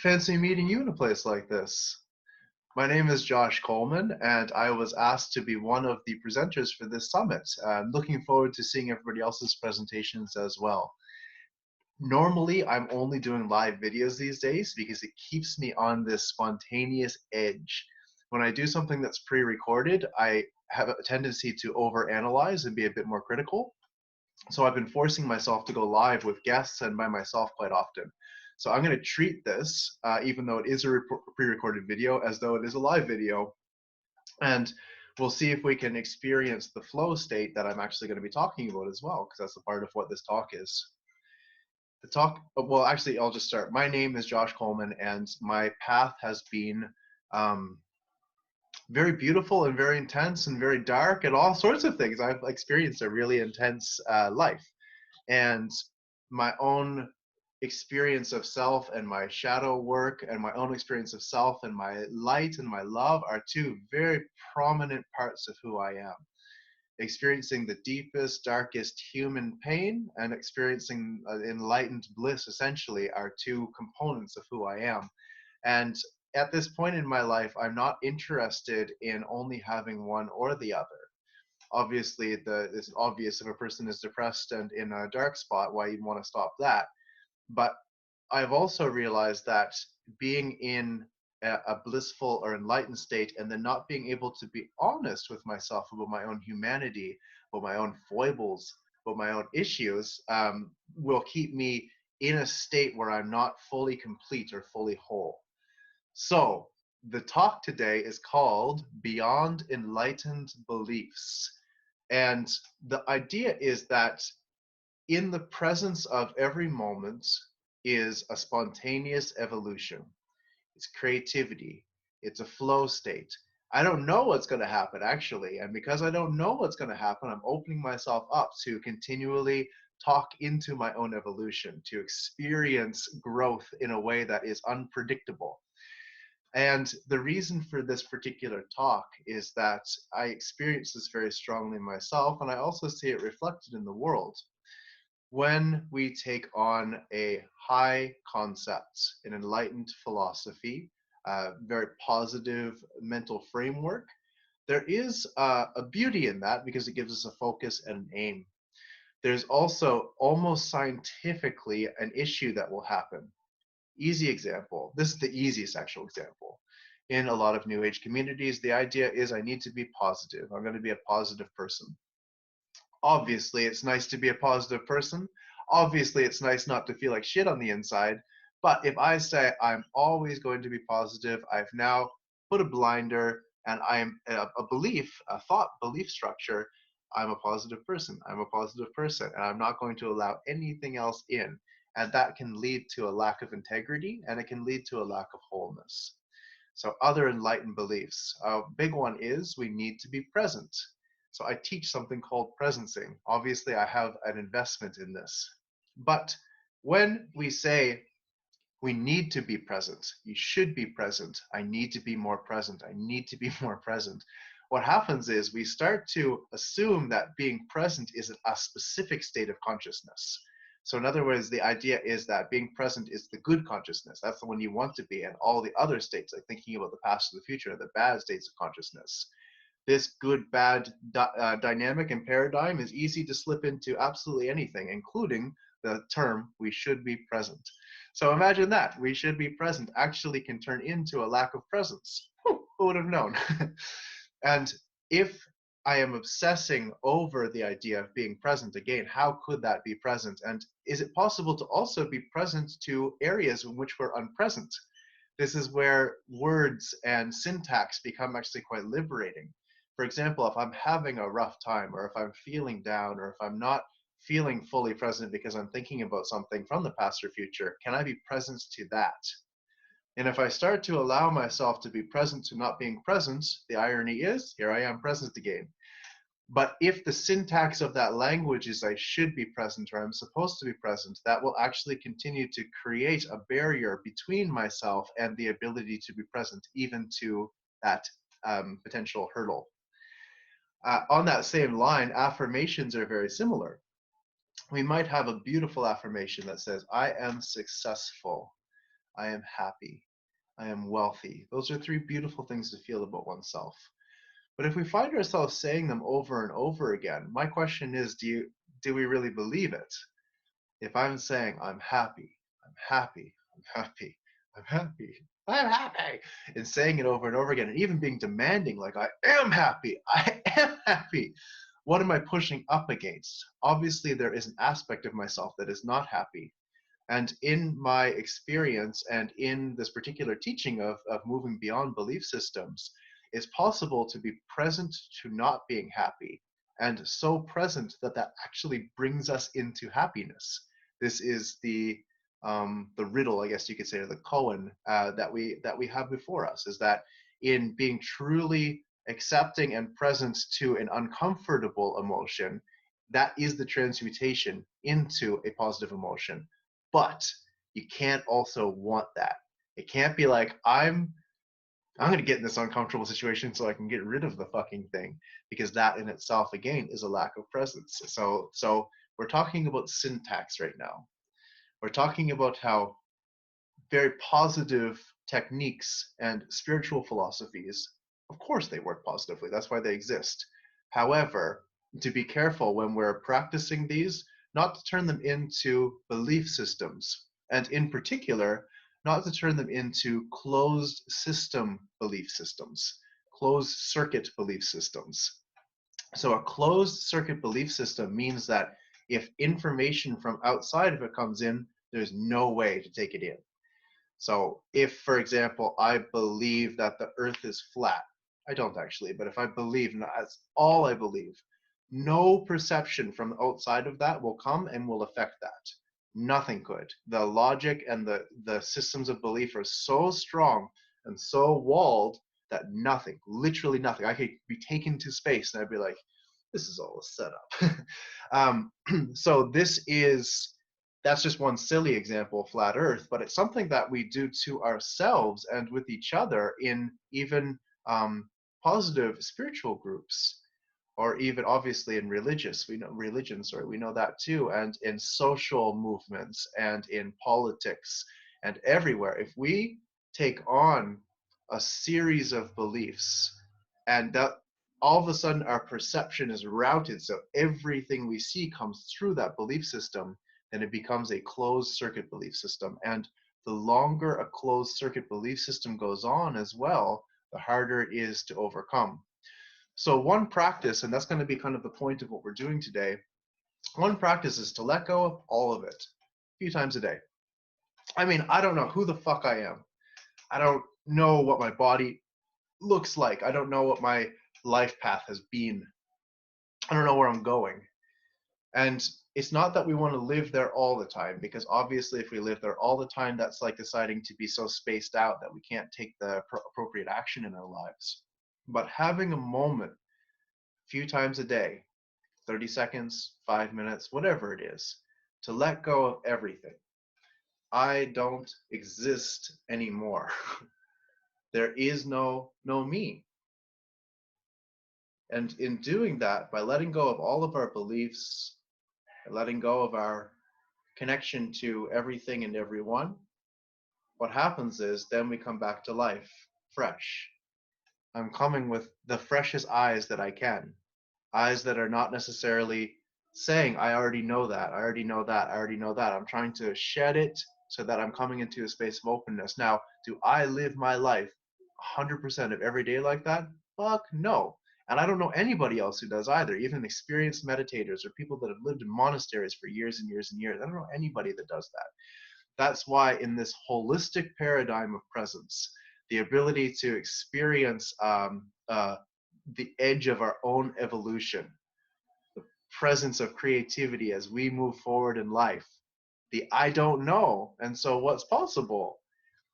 Fancy meeting you in a place like this. My name is Josh Coleman, and I was asked to be one of the presenters for this summit. I'm looking forward to seeing everybody else's presentations as well. Normally, I'm only doing live videos these days because it keeps me on this spontaneous edge. When I do something that's pre-recorded, I have a tendency to overanalyze and be a bit more critical. So I've been forcing myself to go live with guests and by myself quite often. So I'm going to treat this, even though it is a pre-recorded video, as though it is a live video. And we'll see if we can experience the flow state that I'm actually going to be talking about as well, because that's a part of what this talk is. The talk, well, actually, I'll just start. My name is Josh Coleman, and my path has been very beautiful and very intense and very dark and all sorts of things. I've experienced a really intense life. And my own experience of self and my shadow work and my own experience of self and my light and my love are two very prominent parts of who I am. Experiencing the deepest, darkest human pain and experiencing enlightened bliss essentially are two components of who I am. And at this point in my life, I'm not interested in only having one or the other. Obviously, it's obvious if a person is depressed and in a dark spot, why you'd want to stop that. But I've also realized that being in a blissful or enlightened state and then not being able to be honest with myself about my own humanity, about my own foibles, about my own issues, will keep me in a state where I'm not fully complete or fully whole. So the talk today is called Beyond Enlightened Beliefs. And the idea is that in the presence of every moment is a spontaneous evolution. It's creativity. It's a flow state. I don't know what's going to happen, actually. And because I don't know what's going to happen, I'm opening myself up to continually talk into my own evolution, to experience growth in a way that is unpredictable. And the reason for this particular talk is that I experience this very strongly myself, and I also see it reflected in the world. When we take on a high concept, an enlightened philosophy, very positive mental framework, there is a beauty in that because it gives us a focus and an aim. There's also almost scientifically an issue that will happen. Easy example. This is the easiest actual example. In a lot of New Age communities, the idea is I need to be positive. I'm going to be a positive person. Obviously, it's nice to be a positive person. Obviously, it's nice not to feel like shit on the inside. But if I say I'm always going to be positive, I've now put a blinder and I'm a belief, a thought belief structure. I'm a positive person. I'm a positive person. And I'm not going to allow anything else in. And that can lead to a lack of integrity and it can lead to a lack of wholeness. So other enlightened beliefs. A big one is we need to be present. So I teach something called presencing. Obviously, I have an investment in this. But when we say we need to be present, you should be present, I need to be more present, I need to be more present, what happens is we start to assume that being present is a specific state of consciousness. So in other words, the idea is that being present is the good consciousness. That's the one you want to be. And all the other states, like thinking about the past or the future, are the bad states of consciousness. This good-bad dynamic and paradigm is easy to slip into absolutely anything, including the term, we should be present. So imagine that, we should be present, actually can turn into a lack of presence. Who would have known? And if I am obsessing over the idea of being present, again, how could that be present? And is it possible to also be present to areas in which we're unpresent? This is where words and syntax become actually quite liberating. For example, if I'm having a rough time, or if I'm feeling down, or if I'm not feeling fully present because I'm thinking about something from the past or future, can I be present to that? And if I start to allow myself to be present to not being present, the irony is, here I am present again. But if the syntax of that language is I should be present or I'm supposed to be present, that will actually continue to create a barrier between myself and the ability to be present, even to that potential hurdle. On that same line, affirmations are very similar. We might have a beautiful affirmation that says, I am successful. I am happy, I am wealthy. Those are three beautiful things to feel about oneself. But if we find ourselves saying them over and over again, my question is, do we really believe it? If I'm saying I'm happy, I'm happy, I'm happy, I'm happy, I'm happy, and saying it over and over again, and even being demanding, like I am happy, I am happy, what am I pushing up against? Obviously, there is an aspect of myself that is not happy. And in my experience and in this particular teaching of moving beyond belief systems, it's possible to be present to not being happy, and so present that that actually brings us into happiness. This is the riddle, I guess you could say, or the koan that we have before us, is that in being truly accepting and present to an uncomfortable emotion, that is the transmutation into a positive emotion. But you can't also want that. It can't be like I'm going to get in this uncomfortable situation so I can get rid of the fucking thing, because that in itself again is a lack of presence. So we're talking about syntax right now. We're talking about how very positive techniques and spiritual philosophies, of course, they work positively. That's why they exist. However, to be careful when we're practicing these, not to turn them into belief systems, and in particular, not to turn them into closed system belief systems, closed circuit belief systems. So a closed circuit belief system means that if information from outside of it comes in, there's no way to take it in. So if, for example, I believe that the earth is flat, I don't actually, but if I believe, and that's all I believe, no perception from outside of that will come and will affect that. Nothing could. The logic and the systems of belief are so strong and so walled that nothing, literally nothing. I could be taken to space and I'd be like, this is all a setup. So that's just one silly example of flat earth, but it's something that we do to ourselves and with each other in even positive spiritual groups, or even obviously in we know that too, and in social movements and in politics and everywhere. If we take on a series of beliefs, and that all of a sudden our perception is routed, so everything we see comes through that belief system, then it becomes a closed circuit belief system. And the longer a closed circuit belief system goes on as well, the harder it is to overcome. So one practice, and that's going to be kind of the point of what we're doing today, one practice is to let go of all of it a few times a day. I mean, I don't know who the fuck I am. I don't know what my body looks like. I don't know what my life path has been. I don't know where I'm going. And it's not that we want to live there all the time, because obviously if we live there all the time, that's like deciding to be so spaced out that we can't take the appropriate action in our lives. But having a moment, a few times a day, 30 seconds, 5 minutes, whatever it is, to let go of everything. I don't exist anymore. There is no me. And in doing that, by letting go of all of our beliefs, letting go of our connection to everything and everyone, what happens is then we come back to life fresh. I'm coming with the freshest eyes that I can. Eyes that are not necessarily saying, I already know that, I already know that, I already know that. I'm trying to shed it so that I'm coming into a space of openness. Now, do I live my life 100% of every day like that? Fuck no. And I don't know anybody else who does either, even experienced meditators or people that have lived in monasteries for years and years and years. I don't know anybody that does that. That's why in this holistic paradigm of presence, the ability to experience the edge of our own evolution, the presence of creativity as we move forward in life, the I don't know, and so what's possible,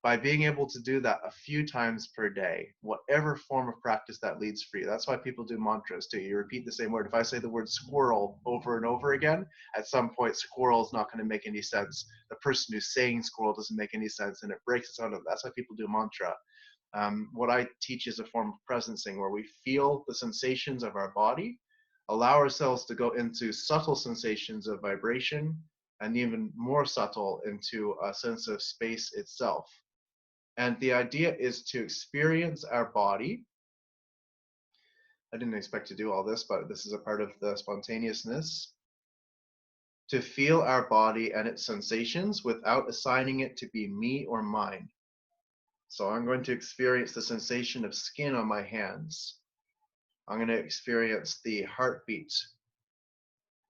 by being able to do that a few times per day, whatever form of practice that leads for you. That's why people do mantras too. You repeat the same word. If I say the word squirrel over and over again, at some point squirrel is not going to make any sense. The person who's saying squirrel doesn't make any sense, and it breaks us out of. That's why people do mantra. What I teach is a form of presencing, where we feel the sensations of our body, allow ourselves to go into subtle sensations of vibration, and even more subtle into a sense of space itself. And the idea is to experience our body. I didn't expect to do all this, but this is a part of the spontaneousness. To feel our body and its sensations without assigning it to be me or mine. So I'm going to experience the sensation of skin on my hands. I'm going to experience the heartbeat.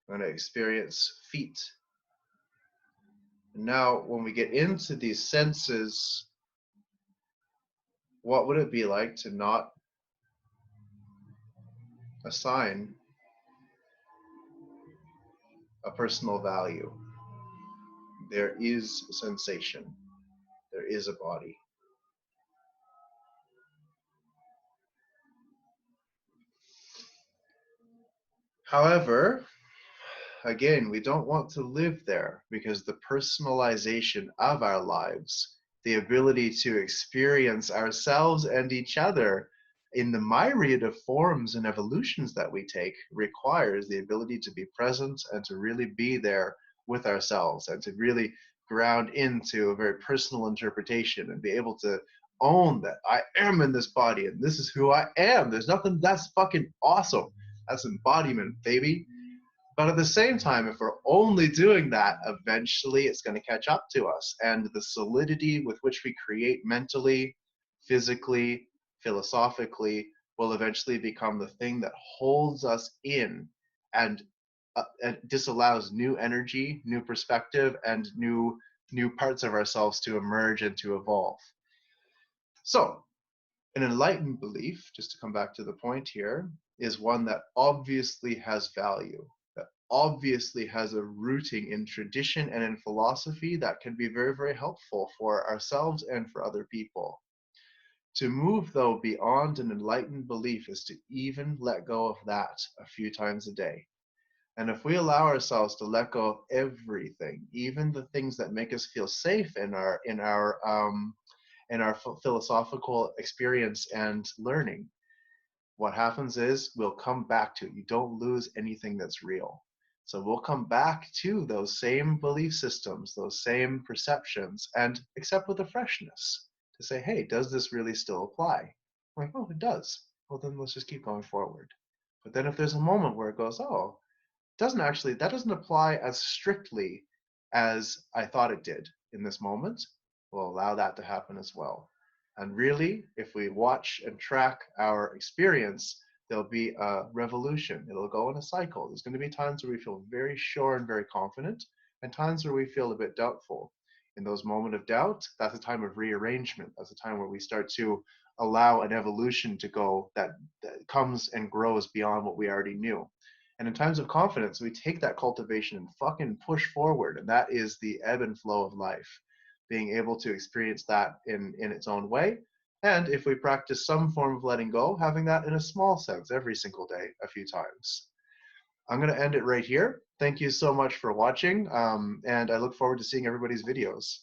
I'm going to experience feet. And now, when we get into these senses, what would it be like to not assign a personal value? There is sensation. There is a body. However, again, we don't want to live there, because the personalization of our lives, the ability to experience ourselves and each other in the myriad of forms and evolutions that we take, requires the ability to be present and to really be there with ourselves, and to really ground into a very personal interpretation and be able to own that I am in this body and this is who I am. There's nothing that's fucking awesome. That's embodiment, baby. But at the same time, if we're only doing that, eventually it's going to catch up to us. And the solidity with which we create mentally, physically, philosophically will eventually become the thing that holds us in and disallows new energy, new perspective, and new parts of ourselves to emerge and to evolve. So, an enlightened belief, just to come back to the point here, is one that obviously has value, that obviously has a rooting in tradition and in philosophy that can be very, very helpful for ourselves and for other people. To move, though, beyond an enlightened belief is to even let go of that a few times a day. And if we allow ourselves to let go of everything, even the things that make us feel safe in our philosophical experience and learning, what happens is we'll come back to it. You don't lose anything that's real. So we'll come back to those same belief systems, those same perceptions, and accept with a freshness to say, hey, does this really still apply? I'm like, oh, it does. Well, then let's just keep going forward. But then if there's a moment where it goes, oh, that doesn't apply as strictly as I thought it did in this moment, we'll allow that to happen as well. And really, if we watch and track our experience, there'll be a revolution. It'll go in a cycle. There's going to be times where we feel very sure and very confident, and times where we feel a bit doubtful. In those moments of doubt, that's a time of rearrangement. That's a time where we start to allow an evolution to go that comes and grows beyond what we already knew. And in times of confidence, we take that cultivation and fucking push forward. And that is the ebb and flow of life, being able to experience that in its own way. And if we practice some form of letting go, having that in a small sense every single day, a few times. I'm going to end it right here. Thank you so much for watching. And I look forward to seeing everybody's videos.